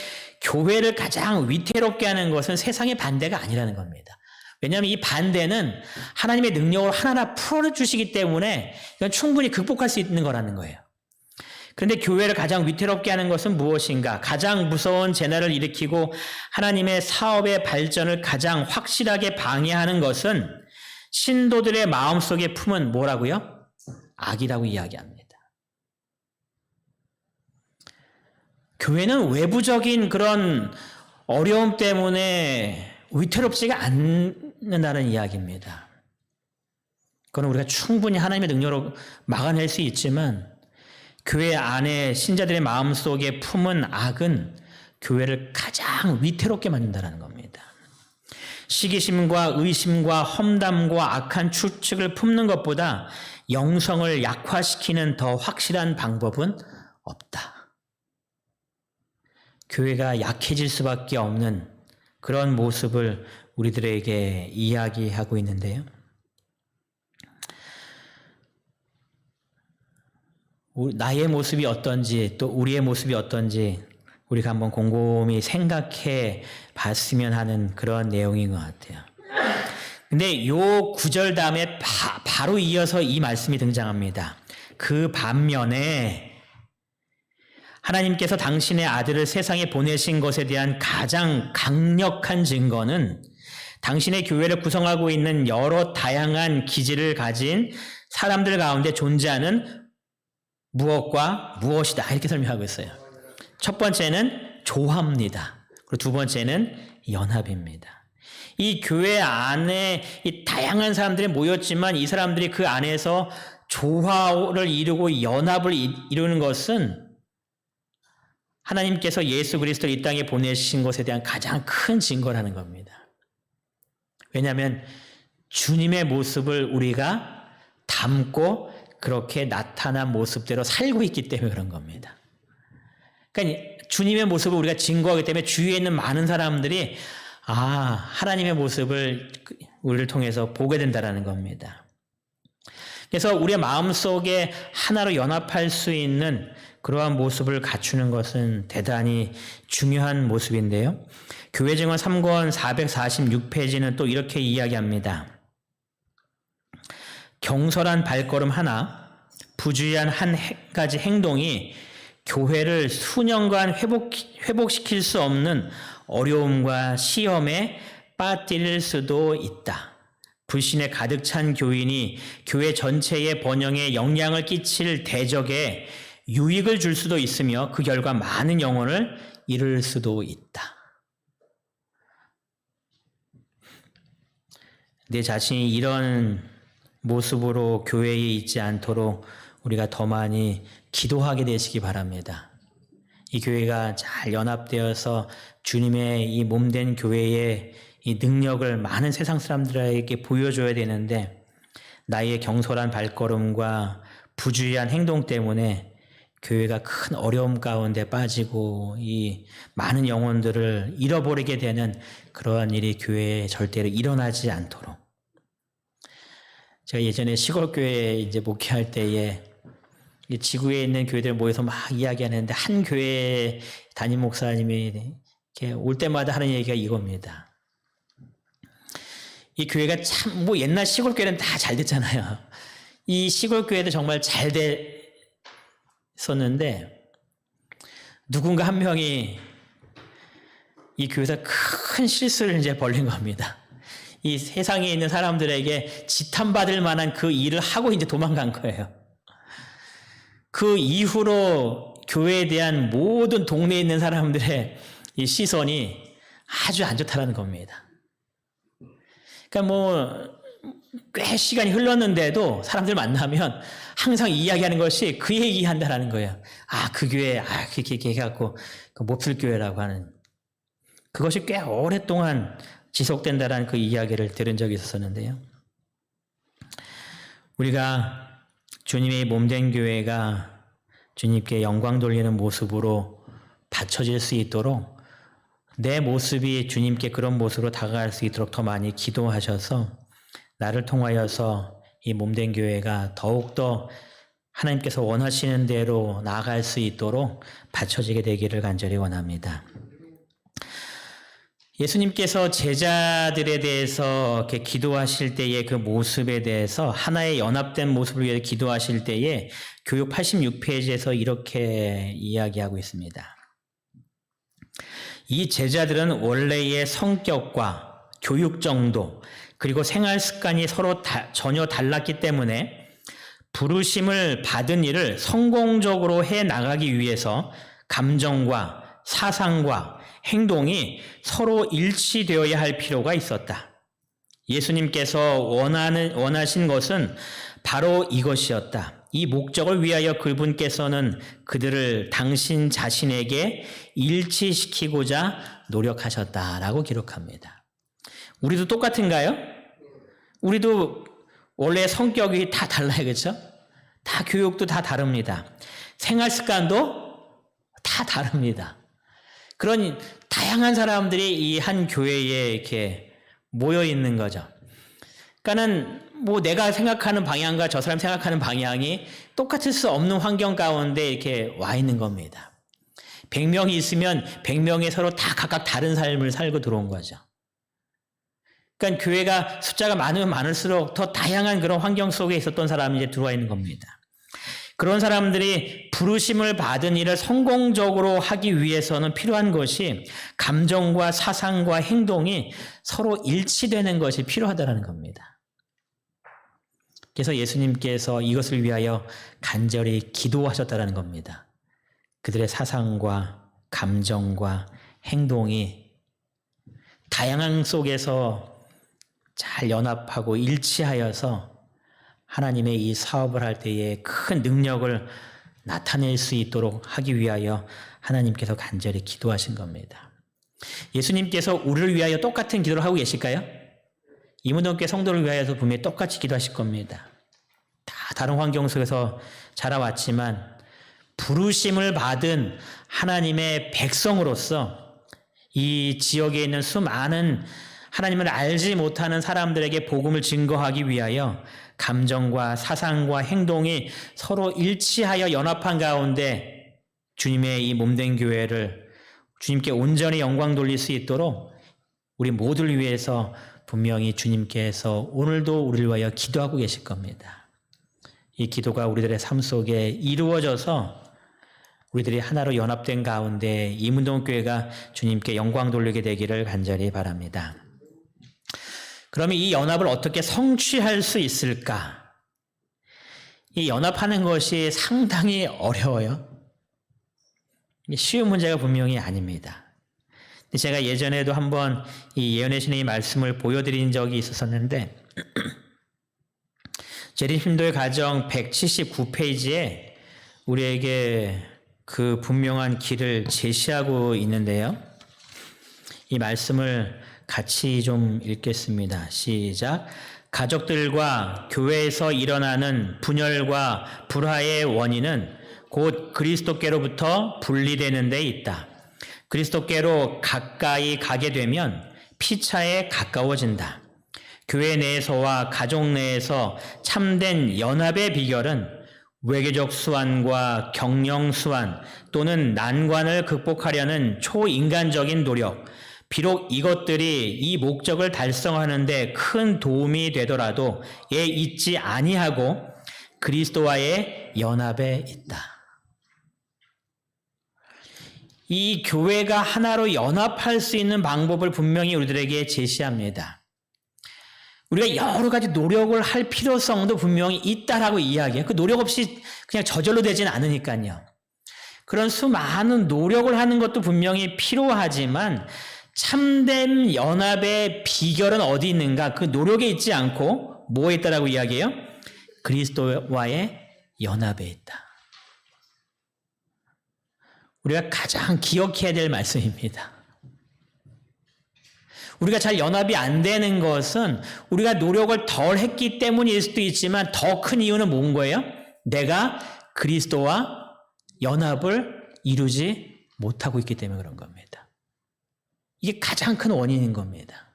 교회를 가장 위태롭게 하는 것은 세상의 반대가 아니라는 겁니다. 왜냐하면 이 반대는 하나님의 능력으로 하나하나 풀어주시기 때문에 이건 충분히 극복할 수 있는 거라는 거예요. 그런데 교회를 가장 위태롭게 하는 것은 무엇인가? 가장 무서운 재난을 일으키고 하나님의 사업의 발전을 가장 확실하게 방해하는 것은 신도들의 마음속에 품은 뭐라고요? 악이라고 이야기합니다. 교회는 외부적인 그런 어려움 때문에 위태롭지가 않는다는 이야기입니다. 그건 우리가 충분히 하나님의 능력으로 막아낼 수 있지만 교회 안에 신자들의 마음속에 품은 악은 교회를 가장 위태롭게 만든다는 겁니다. 시기심과 의심과 험담과 악한 추측을 품는 것보다 영성을 약화시키는 더 확실한 방법은 없다. 교회가 약해질 수밖에 없는 그런 모습을 우리들에게 이야기하고 있는데요. 나의 모습이 어떤지 또 우리의 모습이 어떤지 우리가 한번 곰곰이 생각해 봤으면 하는 그런 내용인 것 같아요. 근데 요 구절 다음에 바로 이어서 이 말씀이 등장합니다. 그 반면에 하나님께서 당신의 아들을 세상에 보내신 것에 대한 가장 강력한 증거는 당신의 교회를 구성하고 있는 여러 다양한 기질을 가진 사람들 가운데 존재하는 무엇과 무엇이다. 이렇게 설명하고 있어요. 첫 번째는 조화입니다. 그리고 두 번째는 연합입니다. 이 교회 안에 이 다양한 사람들이 모였지만 이 사람들이 그 안에서 조화를 이루고 연합을 이루는 것은 하나님께서 예수 그리스도를 이 땅에 보내신 것에 대한 가장 큰 증거라는 겁니다. 왜냐하면 주님의 모습을 우리가 담고 그렇게 나타난 모습대로 살고 있기 때문에 그런 겁니다. 그러니까 주님의 모습을 우리가 증거하기 때문에 주위에 있는 많은 사람들이 하나님의 모습을 우리를 통해서 보게 된다는 겁니다. 그래서 우리의 마음속에 하나로 연합할 수 있는 그러한 모습을 갖추는 것은 대단히 중요한 모습인데요. 교회증언 3권 446페이지는 또 이렇게 이야기합니다. 경솔한 발걸음 하나, 부주의한 한 가지 행동이 교회를 수년간 회복시킬 수 없는 어려움과 시험에 빠뜨릴 수도 있다. 불신에 가득 찬 교인이 교회 전체의 번영에 영향을 끼칠 대적에 유익을 줄 수도 있으며 그 결과 많은 영혼을 잃을 수도 있다. 내 자신이 이런 모습으로 교회에 있지 않도록 우리가 더 많이 기도하게 되시기 바랍니다. 이 교회가 잘 연합되어서 주님의 이 몸된 교회의 이 능력을 많은 세상 사람들에게 보여줘야 되는데 나의 경솔한 발걸음과 부주의한 행동 때문에 교회가 큰 어려움 가운데 빠지고 이 많은 영혼들을 잃어버리게 되는 그러한 일이 교회에 절대로 일어나지 않도록. 제가 예전에 시골교회에 이제 목회할 때에 지구에 있는 교회들 모여서 막 이야기하는데 한 교회 담임 목사님이 이렇게 올 때마다 하는 얘기가 이겁니다. 이 교회가 참 옛날 시골교회는 다 잘 됐잖아요. 이 시골교회도 정말 잘 됐었는데 누군가 한 명이 이 교회에서 큰 실수를 이제 벌린 겁니다. 이 세상에 있는 사람들에게 지탄받을 만한 그 일을 하고 이제 도망간 거예요. 그 이후로 교회에 대한 모든 동네에 있는 사람들의 이 시선이 아주 안 좋다라는 겁니다. 그러니까 꽤 시간이 흘렀는데도 사람들 만나면 항상 이야기하는 것이 그 얘기한다라는 거예요. 그 교회, 그렇게 해갖고 그 몹쓸교회라고 하는. 그것이 꽤 오랫동안 지속된다라는 그 이야기를 들은 적이 있었는데요. 우리가 주님의 몸된 교회가 주님께 영광 돌리는 모습으로 받쳐질 수 있도록 내 모습이 주님께 그런 모습으로 다가갈 수 있도록 더 많이 기도하셔서 나를 통하여서 이 몸된 교회가 더욱더 하나님께서 원하시는 대로 나아갈 수 있도록 받쳐지게 되기를 간절히 원합니다. 예수님께서 제자들에 대해서 이렇게 기도하실 때의 그 모습에 대해서 하나의 연합된 모습을 위해 기도하실 때에 교육 86페이지에서 이렇게 이야기하고 있습니다. 이 제자들은 원래의 성격과 교육 정도 그리고 생활 습관이 서로 전혀 달랐기 때문에 부르심을 받은 일을 성공적으로 해 나가기 위해서 감정과 사상과 행동이 서로 일치되어야 할 필요가 있었다. 예수님께서 원하신 것은 바로 이것이었다. 이 목적을 위하여 그분께서는 그들을 당신 자신에게 일치시키고자 노력하셨다라고 기록합니다. 우리도 똑같은가요? 우리도 원래 성격이 다 달라요, 그렇죠? 다 교육도 다 다릅니다. 생활 습관도 다 다릅니다. 그런 다양한 사람들이 이 한 교회에 이렇게 모여 있는 거죠. 그러니까는 내가 생각하는 방향과 저 사람 생각하는 방향이 똑같을 수 없는 환경 가운데 이렇게 와 있는 겁니다. 100명이 있으면 100명이 서로 다 각각 다른 삶을 살고 들어온 거죠. 그러니까 교회가 숫자가 많으면 많을수록 더 다양한 그런 환경 속에 있었던 사람이 이제 들어와 있는 겁니다. 그런 사람들이 부르심을 받은 일을 성공적으로 하기 위해서는 필요한 것이 감정과 사상과 행동이 서로 일치되는 것이 필요하다는 겁니다. 그래서 예수님께서 이것을 위하여 간절히 기도하셨다는 겁니다. 그들의 사상과 감정과 행동이 다양한 속에서 잘 연합하고 일치하여서 하나님의 이 사업을 할 때에 큰 능력을 나타낼 수 있도록 하기 위하여 하나님께서 간절히 기도하신 겁니다. 예수님께서 우리를 위하여 똑같은 기도를 하고 계실까요? 이문동교회 성도를 위하여서 분명히 똑같이 기도하실 겁니다. 다 다른 환경 속에서 자라왔지만 부르심을 받은 하나님의 백성으로서 이 지역에 있는 수많은 하나님을 알지 못하는 사람들에게 복음을 증거하기 위하여 감정과 사상과 행동이 서로 일치하여 연합한 가운데 주님의 이 몸된 교회를 주님께 온전히 영광 돌릴 수 있도록 우리 모두를 위해서 분명히 주님께서 오늘도 우리를 위하여 기도하고 계실 겁니다. 이 기도가 우리들의 삶 속에 이루어져서 우리들이 하나로 연합된 가운데 이문동교회가 주님께 영광 돌리게 되기를 간절히 바랍니다. 그러면 이 연합을 어떻게 성취할 수 있을까? 이 연합하는 것이 상당히 어려워요. 쉬운 문제가 분명히 아닙니다. 제가 예전에도 한번 이 예언의 신의 말씀을 보여드린 적이 있었는데 재림신도의 가정 179페이지에 우리에게 그 분명한 길을 제시하고 있는데요. 이 말씀을 같이 좀 읽겠습니다. 시작. 가족들과 교회에서 일어나는 분열과 불화의 원인은 곧 그리스도께로부터 분리되는 데 있다. 그리스도께로 가까이 가게 되면 피차에 가까워진다. 교회 내에서와 가족 내에서 참된 연합의 비결은 외교적 수완과 경영 수완 또는 난관을 극복하려는 초인간적인 노력, 비록 이것들이 이 목적을 달성하는 데 큰 도움이 되더라도 에 있지 아니하고 그리스도와의 연합에 있다. 이 교회가 하나로 연합할 수 있는 방법을 분명히 우리들에게 제시합니다. 우리가 여러 가지 노력을 할 필요성도 분명히 있다라고 이야기해요. 그 노력 없이 그냥 저절로 되지는 않으니까요. 그런 수많은 노력을 하는 것도 분명히 필요하지만 참된 연합의 비결은 어디 있는가? 그 노력에 있지 않고 뭐에 있다라고 이야기해요? 그리스도와의 연합에 있다. 우리가 가장 기억해야 될 말씀입니다. 우리가 잘 연합이 안 되는 것은 우리가 노력을 덜 했기 때문일 수도 있지만 더 큰 이유는 뭔 거예요? 내가 그리스도와 연합을 이루지 못하고 있기 때문에 그런 겁니다. 이게 가장 큰 원인인 겁니다.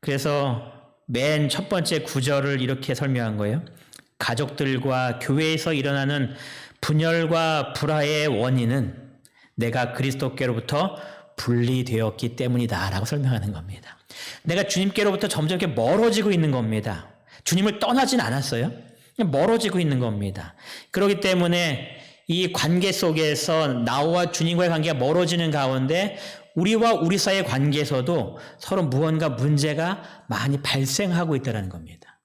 그래서 맨 첫 번째 구절을 이렇게 설명한 거예요. 가족들과 교회에서 일어나는 분열과 불화의 원인은 내가 그리스도께로부터 분리되었기 때문이다 라고 설명하는 겁니다. 내가 주님께로부터 점점 이렇게 멀어지고 있는 겁니다. 주님을 떠나진 않았어요. 그냥 멀어지고 있는 겁니다. 그렇기 때문에 이 관계 속에서 나와 주님과의 관계가 멀어지는 가운데 우리와 우리 사이의 관계에서도 서로 무언가 문제가 많이 발생하고 있다는 겁니다.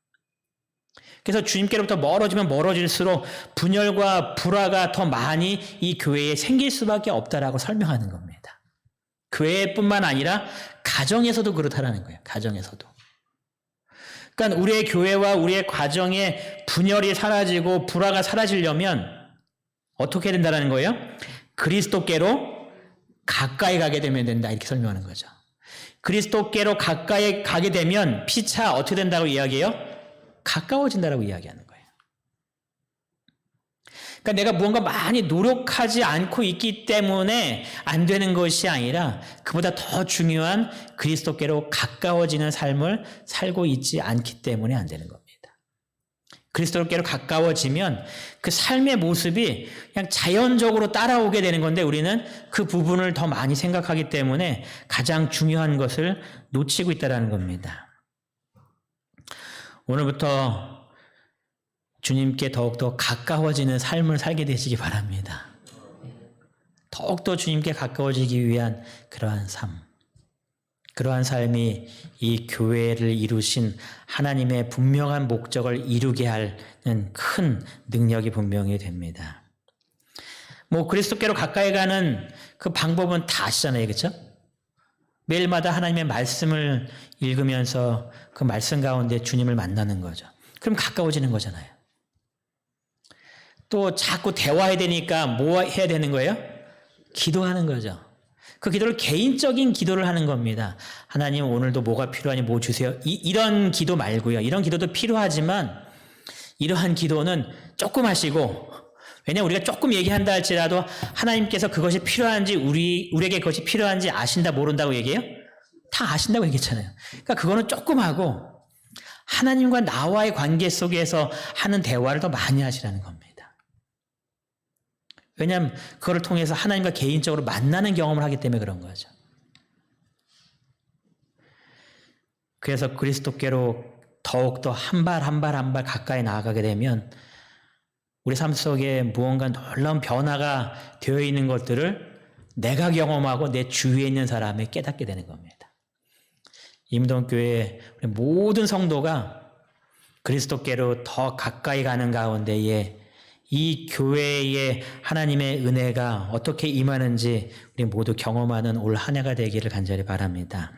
그래서 주님께로부터 멀어지면 멀어질수록 분열과 불화가 더 많이 이 교회에 생길 수밖에 없다라고 설명하는 겁니다. 교회뿐만 아니라 가정에서도 그렇다라는 거예요. 가정에서도. 그러니까 우리의 교회와 우리의 가정에 분열이 사라지고 불화가 사라지려면 어떻게 된다는 거예요? 그리스도께로 가까이 가게 되면 된다 이렇게 설명하는 거죠. 그리스도께로 가까이 가게 되면 피차 어떻게 된다고 이야기해요? 가까워진다라고 이야기하는 거예요. 그러니까 내가 무언가 많이 노력하지 않고 있기 때문에 안 되는 것이 아니라 그보다 더 중요한 그리스도께로 가까워지는 삶을 살고 있지 않기 때문에 안 되는 겁니다. 그리스도께로 가까워지면 그 삶의 모습이 그냥 자연적으로 따라오게 되는 건데 우리는 그 부분을 더 많이 생각하기 때문에 가장 중요한 것을 놓치고 있다는 겁니다. 오늘부터 주님께 더욱더 가까워지는 삶을 살게 되시기 바랍니다. 더욱더 주님께 가까워지기 위한 그러한 삶, 그러한 삶이 이 교회를 이루신 하나님의 분명한 목적을 이루게 하는 큰 능력이 분명히 됩니다. 그리스도께로 가까이 가는 그 방법은 다 아시잖아요. 그렇죠? 매일마다 하나님의 말씀을 읽으면서 그 말씀 가운데 주님을 만나는 거죠. 그럼 가까워지는 거잖아요. 또 자꾸 대화해야 되니까 뭐 해야 되는 거예요? 기도하는 거죠. 그 기도를 개인적인 기도를 하는 겁니다. 하나님 오늘도 뭐가 필요하니 뭐 주세요. 이런 기도 말고요. 이런 기도도 필요하지만 이러한 기도는 조금 하시고 왜냐하면 우리가 조금 얘기한다 할지라도 하나님께서 그것이 필요한지 우리에게 그것이 필요한지 아신다 모른다고 얘기해요? 다 아신다고 얘기했잖아요. 그러니까 그거는 조금 하고 하나님과 나와의 관계 속에서 하는 대화를 더 많이 하시라는 겁니다. 왜냐하면 그거를 통해서 하나님과 개인적으로 만나는 경험을 하기 때문에 그런 거죠. 그래서 그리스도께로 더욱더 한 발 한 발 한 발 가까이 나아가게 되면 우리 삶 속에 무언가 놀라운 변화가 되어 있는 것들을 내가 경험하고 내 주위에 있는 사람이 깨닫게 되는 겁니다. 임동교회 모든 성도가 그리스도께로 더 가까이 가는 가운데에 이 교회의 하나님의 은혜가 어떻게 임하는지 우리 모두 경험하는 올 한 해가 되기를 간절히 바랍니다.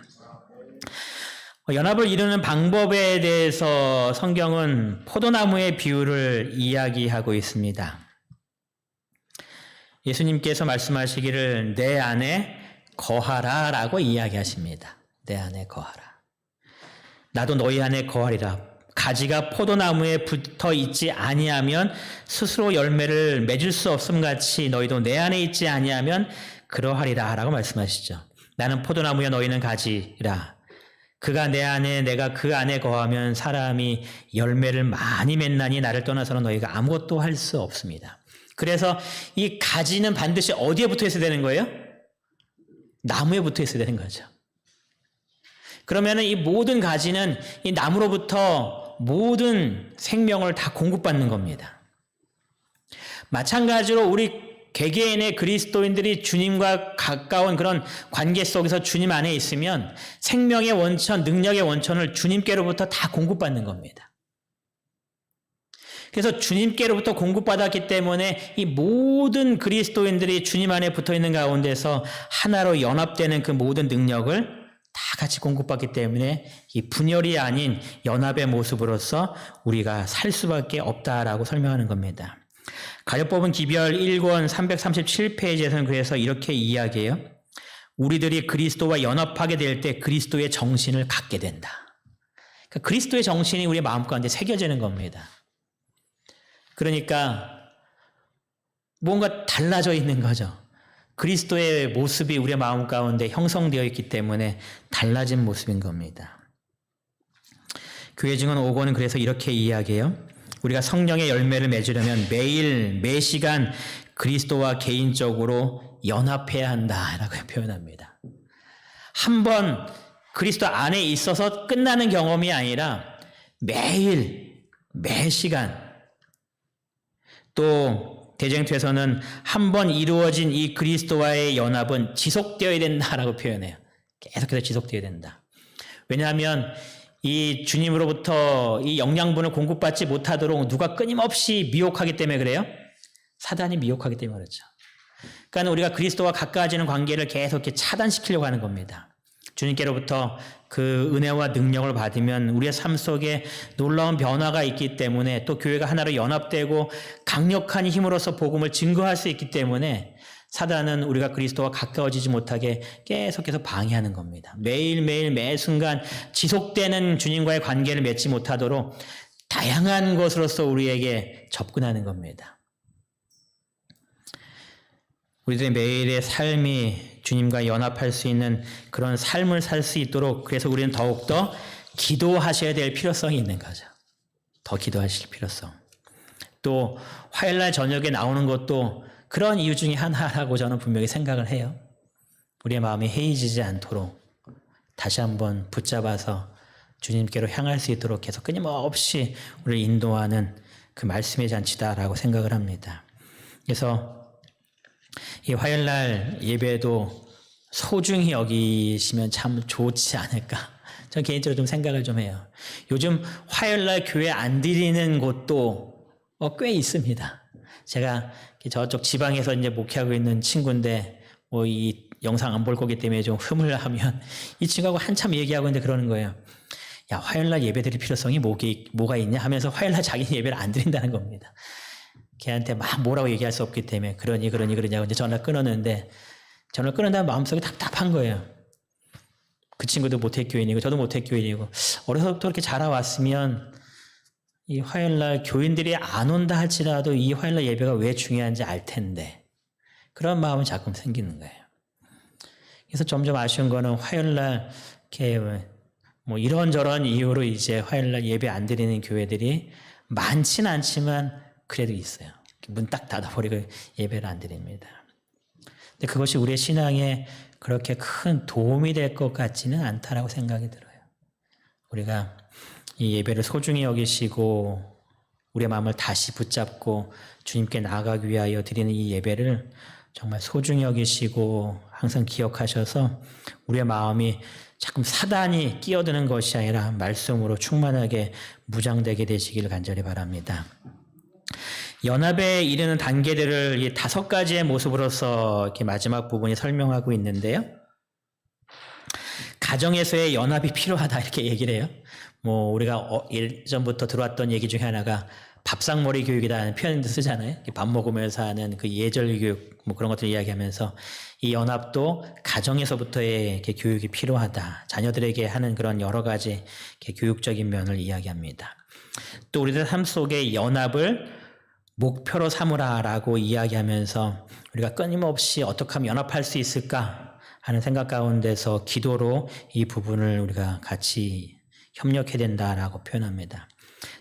연합을 이루는 방법에 대해서 성경은 포도나무의 비유를 이야기하고 있습니다. 예수님께서 말씀하시기를 내 안에 거하라 라고 이야기하십니다. 내 안에 거하라. 나도 너희 안에 거하리라. 가지가 포도나무에 붙어 있지 아니하면 스스로 열매를 맺을 수 없음 같이 너희도 내 안에 있지 아니하면 그러하리라 라고 말씀하시죠. 나는 포도나무여 너희는 가지라. 그가 내 안에 내가 그 안에 거하면 사람이 열매를 많이 맺나니 나를 떠나서는 너희가 아무것도 할 수 없습니다. 그래서 이 가지는 반드시 어디에 붙어 있어야 되는 거예요? 나무에 붙어 있어야 되는 거죠. 그러면 이 모든 가지는 이 나무로부터 모든 생명을 다 공급받는 겁니다. 마찬가지로 우리 개개인의 그리스도인들이 주님과 가까운 그런 관계 속에서 주님 안에 있으면 생명의 원천, 능력의 원천을 주님께로부터 다 공급받는 겁니다. 그래서 주님께로부터 공급받았기 때문에 이 모든 그리스도인들이 주님 안에 붙어 있는 가운데서 하나로 연합되는 그 모든 능력을 다 같이 공급받기 때문에 이 분열이 아닌 연합의 모습으로서 우리가 살 수밖에 없다라고 설명하는 겁니다. 가요법은 기별 1권 337페이지에서는 그래서 이렇게 이야기해요. 우리들이 그리스도와 연합하게 될 때 그리스도의 정신을 갖게 된다. 그러니까 그리스도의 정신이 우리의 마음 가운데 새겨지는 겁니다. 그러니까 뭔가 달라져 있는 거죠. 그리스도의 모습이 우리의 마음 가운데 형성되어 있기 때문에 달라진 모습인 겁니다. 교회 증언 5권은 그래서 이렇게 이야기해요. 우리가 성령의 열매를 맺으려면 매일 매시간 그리스도와 개인적으로 연합해야 한다라고 표현합니다. 한번 그리스도 안에 있어서 끝나는 경험이 아니라 매일 매시간, 또 대쟁투에서는 한번 이루어진 이 그리스도와의 연합은 지속되어야 된다라고 표현해요. 계속해서 지속되어야 된다. 왜냐하면 이 주님으로부터 이 영양분을 공급받지 못하도록 누가 끊임없이 미혹하기 때문에 그래요? 사단이 미혹하기 때문에 그렇죠. 그러니까 우리가 그리스도와 가까워지는 관계를 계속 이렇게 차단시키려고 하는 겁니다. 주님께로부터 그 은혜와 능력을 받으면 우리의 삶 속에 놀라운 변화가 있기 때문에 또 교회가 하나로 연합되고 강력한 힘으로서 복음을 증거할 수 있기 때문에 사단은 우리가 그리스도와 가까워지지 못하게 계속해서 방해하는 겁니다. 매일매일 매 순간 지속되는 주님과의 관계를 맺지 못하도록 다양한 것으로서 우리에게 접근하는 겁니다. 우리들의 매일의 삶이 주님과 연합할 수 있는 그런 삶을 살 수 있도록 그래서 우리는 더욱더 기도하셔야 될 필요성이 있는 거죠. 더 기도하실 필요성. 또 화요일날 저녁에 나오는 것도 그런 이유 중에 하나라고 저는 분명히 생각을 해요. 우리의 마음이 해이지지 않도록 다시 한번 붙잡아서 주님께로 향할 수 있도록 계속 끊임없이 우리를 인도하는 그 말씀의 잔치다라고 생각을 합니다. 그래서 이 화요일날 예배도 소중히 여기시면 참 좋지 않을까. 저는 개인적으로 좀 생각을 좀 해요. 요즘 화요일날 교회 안 드리는 곳도 꽤 있습니다. 제가 저쪽 지방에서 이제 목회하고 있는 친구인데 뭐 이 영상 안 볼 거기 때문에 좀 흠을 하면 이 친구하고 한참 얘기하고 있는데 그러는 거예요. 야, 화요일날 예배 드릴 필요성이 뭐가 있냐 하면서 화요일날 자기 예배를 안 드린다는 겁니다. 걔한테 막 뭐라고 얘기할 수 없기 때문에 그러냐고 이제 전화 끊었는데 전화 끊은 다음 마음속에 답답한 거예요. 그 친구도 모태교인이고 저도 모태교인이고 어려서부터 이렇게 자라왔으면 이 화요일날 교인들이 안 온다 할지라도 이 화요일날 예배가 왜 중요한지 알 텐데 그런 마음은 자꾸 생기는 거예요. 그래서 점점 아쉬운 거는 화요일날 이렇게 뭐 이런저런 이유로 이제 화요일날 예배 안 드리는 교회들이 많진 않지만 그래도 있어요. 문 딱 닫아버리고 예배를 안 드립니다. 근데 그것이 우리의 신앙에 그렇게 큰 도움이 될 것 같지는 않다라고 생각이 들어요. 우리가 이 예배를 소중히 여기시고 우리의 마음을 다시 붙잡고 주님께 나아가기 위하여 드리는 이 예배를 정말 소중히 여기시고 항상 기억하셔서 우리의 마음이 자꾸 사단이 끼어드는 것이 아니라 말씀으로 충만하게 무장되게 되시길 간절히 바랍니다. 연합에 이르는 단계들을 이 5가지의 모습으로서 이렇게 마지막 부분이 설명하고 있는데요. 가정에서의 연합이 필요하다 이렇게 얘기를 해요. 뭐 우리가 예전부터 들어왔던 얘기 중에 하나가 밥상머리 교육이라는 표현도 쓰잖아요. 밥 먹으면서 하는 그 예절 교육 뭐 그런 것들 이야기하면서 이 연합도 가정에서부터의 이렇게 교육이 필요하다. 자녀들에게 하는 그런 여러 가지 이렇게 교육적인 면을 이야기합니다. 또 우리들 삶 속에 연합을 목표로 삼으라라고 이야기하면서 우리가 끊임없이 어떻게 하면 연합할 수 있을까 하는 생각 가운데서 기도로 이 부분을 우리가 같이 협력해야 된다라고 표현합니다.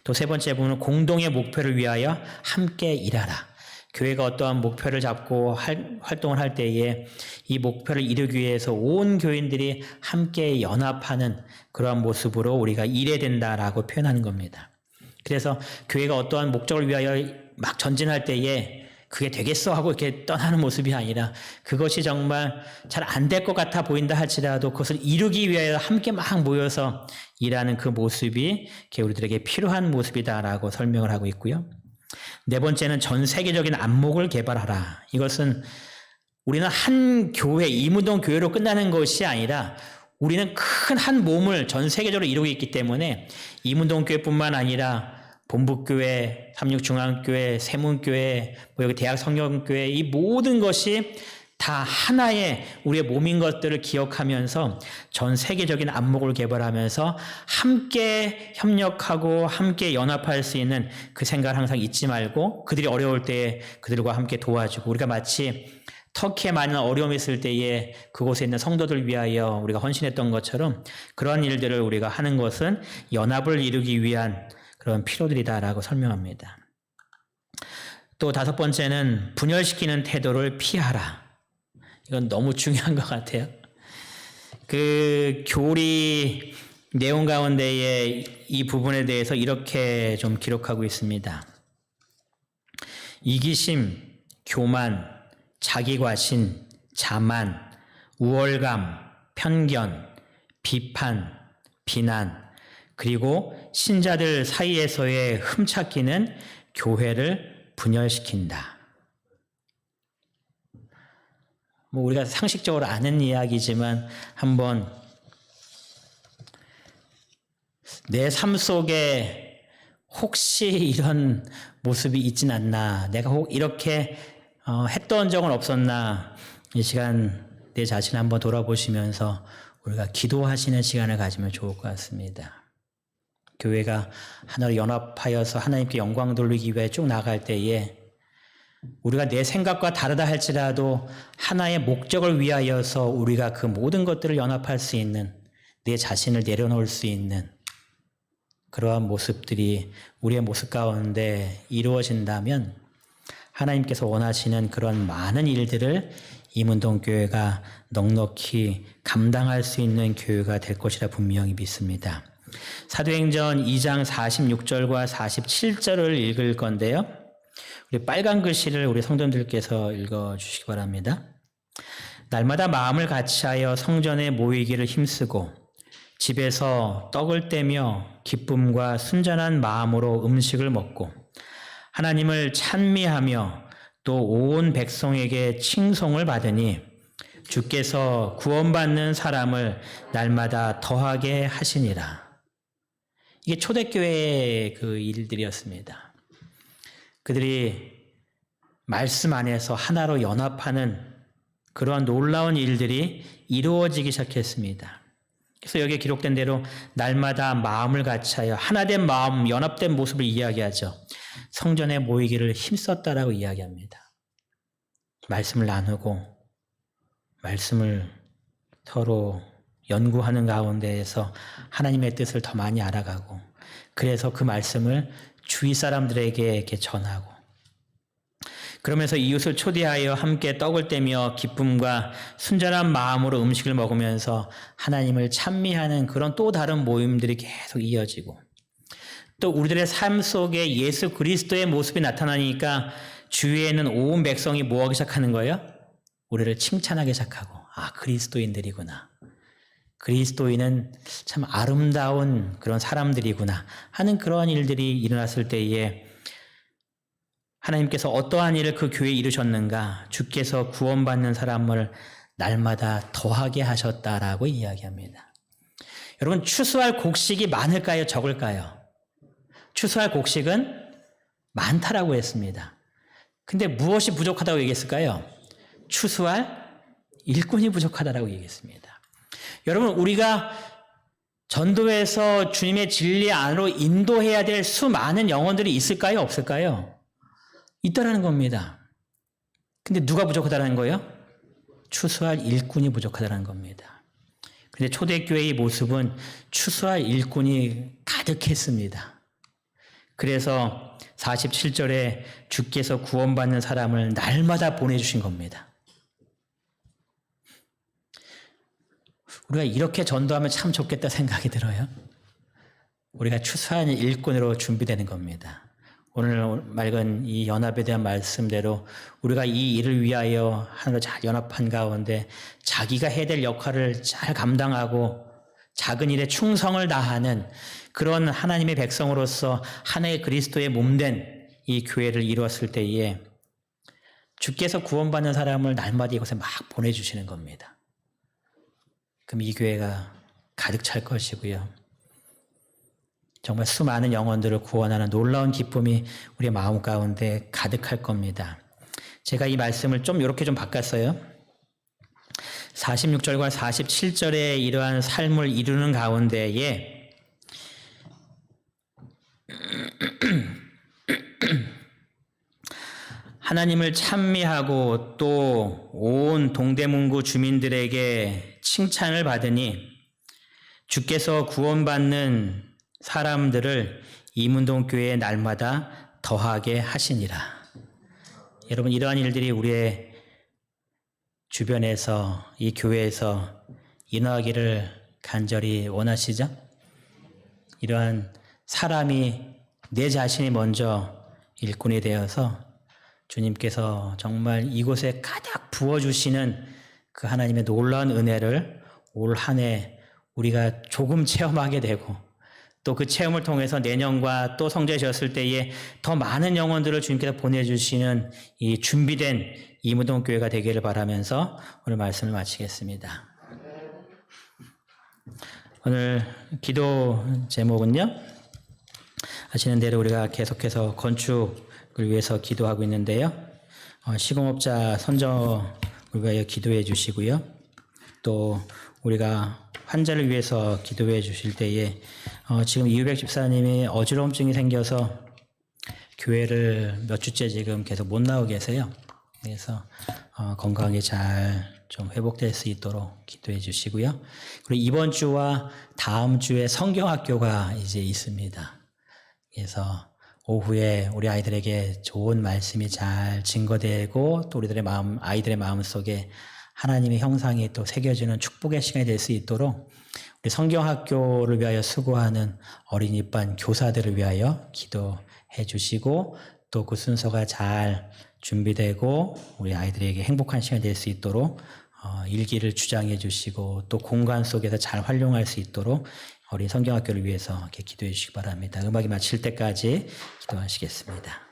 또 3번째 부분은 공동의 목표를 위하여 함께 일하라. 교회가 어떠한 목표를 잡고 활동을 할 때에 이 목표를 이루기 위해서 온 교인들이 함께 연합하는 그러한 모습으로 우리가 일해야 된다라고 표현하는 겁니다. 그래서 교회가 어떠한 목적을 위하여 막 전진할 때에 그게 되겠어 하고 이렇게 떠나는 모습이 아니라 그것이 정말 잘 안 될 것 같아 보인다 할지라도 그것을 이루기 위하여 함께 막 모여서 일하는 그 모습이 우리들에게 필요한 모습이다라고 설명을 하고 있고요. 네 번째는 전 세계적인 안목을 개발하라. 이것은 우리는 한 교회, 이문동 교회로 끝나는 것이 아니라 우리는 큰 한 몸을 전 세계적으로 이루고 있기 때문에 이문동 교회뿐만 아니라 본부교회, 삼육중앙교회, 세문교회, 여기 대학성경교회 이 모든 것이 다 하나의 우리의 몸인 것들을 기억하면서 전 세계적인 안목을 개발하면서 함께 협력하고 함께 연합할 수 있는 그 생각을 항상 잊지 말고 그들이 어려울 때에 그들과 함께 도와주고 우리가 마치 터키에 많은 어려움이 있을 때에 그곳에 있는 성도들 위하여 우리가 헌신했던 것처럼 그런 일들을 우리가 하는 것은 연합을 이루기 위한 그런 필요들이다라고 설명합니다. 또 다섯 번째는 분열시키는 태도를 피하라. 이건 너무 중요한 것 같아요. 그 교리 내용 가운데에 이 부분에 대해서 이렇게 좀 기록하고 있습니다. 이기심, 교만, 자기과신, 자만, 우월감, 편견, 비판, 비난, 그리고 신자들 사이에서의 흠착기는 교회를 분열시킨다. 우리가 상식적으로 아는 이야기지만 한번 내 삶 속에 혹시 이런 모습이 있진 않나, 내가 혹 이렇게 했던 적은 없었나, 이 시간 내 자신을 한번 돌아보시면서 우리가 기도하시는 시간을 가지면 좋을 것 같습니다. 교회가 하나로 연합하여서 하나님께 영광 돌리기 위해 쭉 나갈 때에 우리가 내 생각과 다르다 할지라도 하나의 목적을 위하여서 우리가 그 모든 것들을 연합할 수 있는 내 자신을 내려놓을 수 있는 그러한 모습들이 우리의 모습 가운데 이루어진다면 하나님께서 원하시는 그런 많은 일들을 이문동 교회가 넉넉히 감당할 수 있는 교회가 될 것이라 분명히 믿습니다. 사도행전 2장 46절과 47절을 읽을 건데요. 우리 빨간 글씨를 우리 성도님들께서 읽어주시기 바랍니다. 날마다 마음을 같이하여 성전에 모이기를 힘쓰고 집에서 떡을 떼며 기쁨과 순전한 마음으로 음식을 먹고 하나님을 찬미하며 또 온 백성에게 칭송을 받으니 주께서 구원받는 사람을 날마다 더하게 하시니라. 이게 초대교회의 그 일들이었습니다. 그들이 말씀 안에서 하나로 연합하는 그러한 놀라운 일들이 이루어지기 시작했습니다. 그래서 여기에 기록된 대로 날마다 마음을 같이하여 하나된 마음, 연합된 모습을 이야기하죠. 성전에 모이기를 힘썼다라고 이야기합니다. 말씀을 나누고 말씀을 서로 연구하는 가운데에서 하나님의 뜻을 더 많이 알아가고 그래서 그 말씀을 주위 사람들에게 이렇게 전하고 그러면서 이웃을 초대하여 함께 떡을 떼며 기쁨과 순전한 마음으로 음식을 먹으면서 하나님을 찬미하는 그런 또 다른 모임들이 계속 이어지고 또 우리들의 삶 속에 예수 그리스도의 모습이 나타나니까 주위에는 온 백성이 뭐하기 시작하는 거예요? 우리를 칭찬하기 시작하고 그리스도인들이구나. 그리스도인은 참 아름다운 그런 사람들이구나 하는 그러한 일들이 일어났을 때에 하나님께서 어떠한 일을 그 교회에 이루셨는가? 주께서 구원받는 사람을 날마다 더하게 하셨다라고 이야기합니다. 여러분 추수할 곡식이 많을까요? 적을까요? 추수할 곡식은 많다라고 했습니다. 근데 무엇이 부족하다고 얘기했을까요? 추수할 일꾼이 부족하다라고 얘기했습니다. 여러분 우리가 전도에서 주님의 진리 안으로 인도해야 될 수많은 영혼들이 있을까요? 없을까요? 있다라는 겁니다. 근데 누가 부족하다는 거예요? 추수할 일꾼이 부족하다는 겁니다. 근데 초대교회의 모습은 추수할 일꾼이 가득했습니다. 그래서 47절에 주께서 구원받는 사람을 날마다 보내주신 겁니다. 우리가 이렇게 전도하면 참 좋겠다 생각이 들어요. 우리가 추수하는 일꾼으로 준비되는 겁니다. 오늘 맑은 이 연합에 대한 말씀대로 우리가 이 일을 위하여 하나님과 잘 연합한 가운데 자기가 해야 될 역할을 잘 감당하고 작은 일에 충성을 다하는 그런 하나님의 백성으로서 하나의 그리스도의 몸된 이 교회를 이루었을 때에 주께서 구원받는 사람을 날마다 이곳에 막 보내주시는 겁니다. 그럼 이 교회가 가득 찰 것이고요. 정말 수많은 영혼들을 구원하는 놀라운 기쁨이 우리의 마음 가운데 가득할 겁니다. 제가 이 말씀을 좀 이렇게 좀 바꿨어요. 46절과 47절에 이러한 삶을 이루는 가운데에 하나님을 찬미하고 또 온 동대문구 주민들에게 칭찬을 받으니 주께서 구원받는 사람들을 이문동교회에 날마다 더하게 하시니라. 여러분, 이러한 일들이 우리의 주변에서 이 교회에서 일어나기를 간절히 원하시죠? 이러한 사람이 내 자신이 먼저 일꾼이 되어서 주님께서 정말 이곳에 가득 부어주시는 그 하나님의 놀라운 은혜를 올 한 해 우리가 조금 체험하게 되고 또 그 체험을 통해서 내년과 또 성장하셨을 때에 더 많은 영혼들을 주님께서 보내주시는 이 준비된 이무동 교회가 되기를 바라면서 오늘 말씀을 마치겠습니다. 오늘 기도 제목은요, 아시는 대로 우리가 계속해서 건축을 위해서 기도하고 있는데요. 시공업자 선정을 위하여 기도해 주시고요. 또 우리가 환자를 위해서 기도해 주실 때에 지금 이유백 집사님이 어지러움증이 생겨서 교회를 몇 주째 지금 계속 못 나오고 계세요. 그래서 건강이 잘 좀 회복될 수 있도록 기도해 주시고요. 그리고 이번 주와 다음 주에 성경학교가 이제 있습니다. 그래서 오후에 우리 아이들에게 좋은 말씀이 잘 증거되고 또 우리들의 마음, 아이들의 마음 속에 하나님의 형상이 또 새겨지는 축복의 시간이 될 수 있도록 우리 성경학교를 위하여 수고하는 어린이반 교사들을 위하여 기도해 주시고 또 그 순서가 잘 준비되고 우리 아이들에게 행복한 시간이 될 수 있도록 일기를 주장해 주시고 또 공간 속에서 잘 활용할 수 있도록 어린 성경학교를 위해서 이렇게 기도해 주시기 바랍니다. 음악이 마칠 때까지 기도하시겠습니다.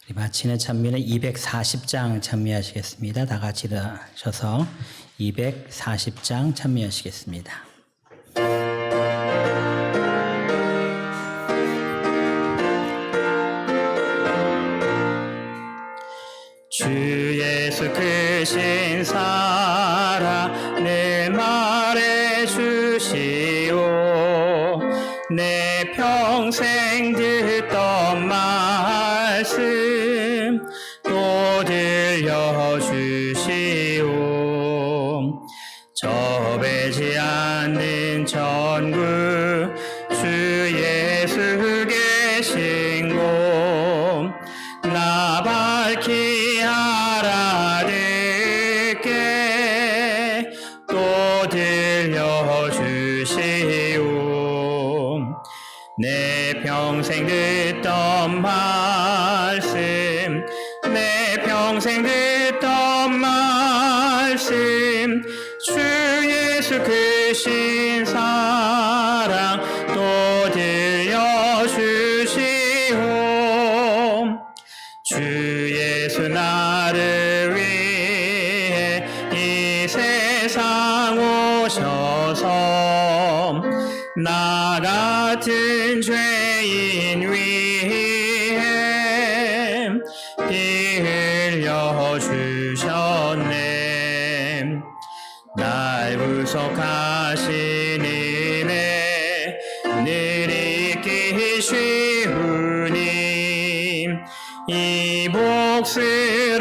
우리 마치는 찬미는 240장 찬미하시겠습니다. 다 같이 일어나셔서 240장 찬미하시겠습니다. 주 예수 크신 사랑 내 말해 주시오. 내 평생 듣던 말씀 또 들려주시오. 접해지 않는 천국 주 예수 계신 곳 나 밝히 알아듣게 또 들려주시오. 내 평생 듣던 말씀 내 평생 듣던 말씀 주 예수 크신 사랑 또 들려주시오. 주 예수 나를 위해 이 세상 오셔서 나 같은 죄인 위해 피 흘려 주셨네. 날 구속하신 은혜 늘 잊기 쉬우니 이 복스러운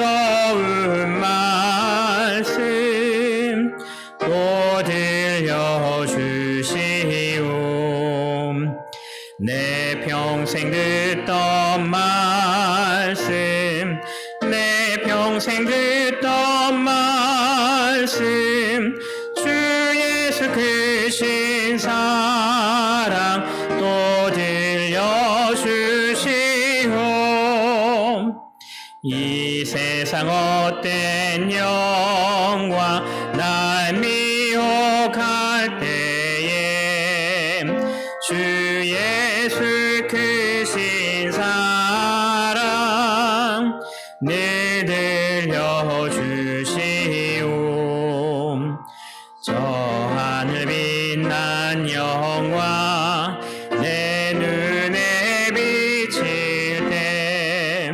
말씀 또 들려주시오. 내 평생 듣던 말씀 내 평생 듣던 말씀 주 예수 크신 사랑 또 들려주시오. 이 세상 헛된 영광 날 미혹할 때에 주 예수 크신 사랑 늘 들려주시오. 저 하늘 빛난 영광 내 눈에 비칠 때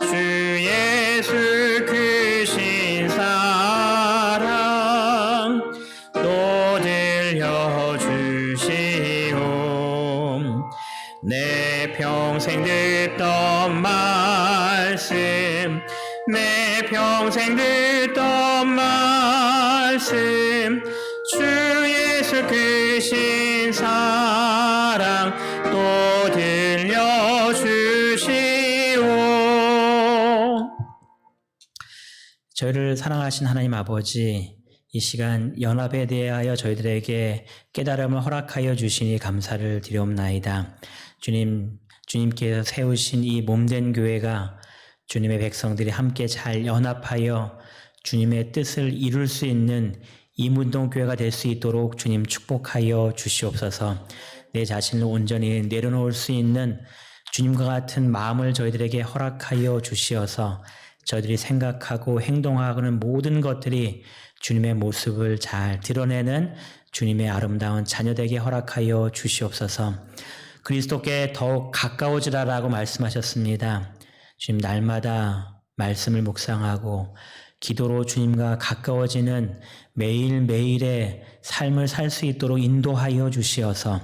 주 예수 크신 사랑 또 들려주시오. 내 평생 듣던 말씀 내 평생 듣던 말씀 주 예수 크신 사랑 또 들려주시오. 저희를 사랑하신 하나님 아버지, 이 시간 연합에 대하여 저희들에게 깨달음을 허락하여 주시니 감사를 드리옵나이다. 주님께서 세우신 이 몸된 교회가 주님의 백성들이 함께 잘 연합하여 주님의 뜻을 이룰 수 있는 이문동교회가 될 수 있도록 주님 축복하여 주시옵소서. 내 자신을 온전히 내려놓을 수 있는 주님과 같은 마음을 저희들에게 허락하여 주시어서 저희들이 생각하고 행동하는 모든 것들이 주님의 모습을 잘 드러내는 주님의 아름다운 자녀되게 허락하여 주시옵소서. 그리스도께 더욱 가까워지라라고 말씀하셨습니다. 주님, 날마다 말씀을 묵상하고 기도로 주님과 가까워지는 매일매일의 삶을 살 수 있도록 인도하여 주시어서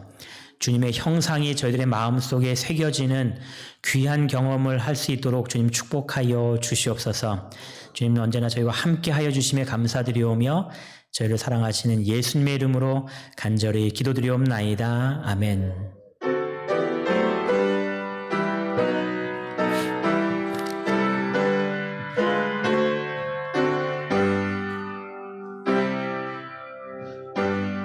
주님의 형상이 저희들의 마음속에 새겨지는 귀한 경험을 할 수 있도록 주님 축복하여 주시옵소서. 주님 언제나 저희와 함께하여 주심에 감사드리오며 저희를 사랑하시는 예수님의 이름으로 간절히 기도드리옵나이다. 아멘.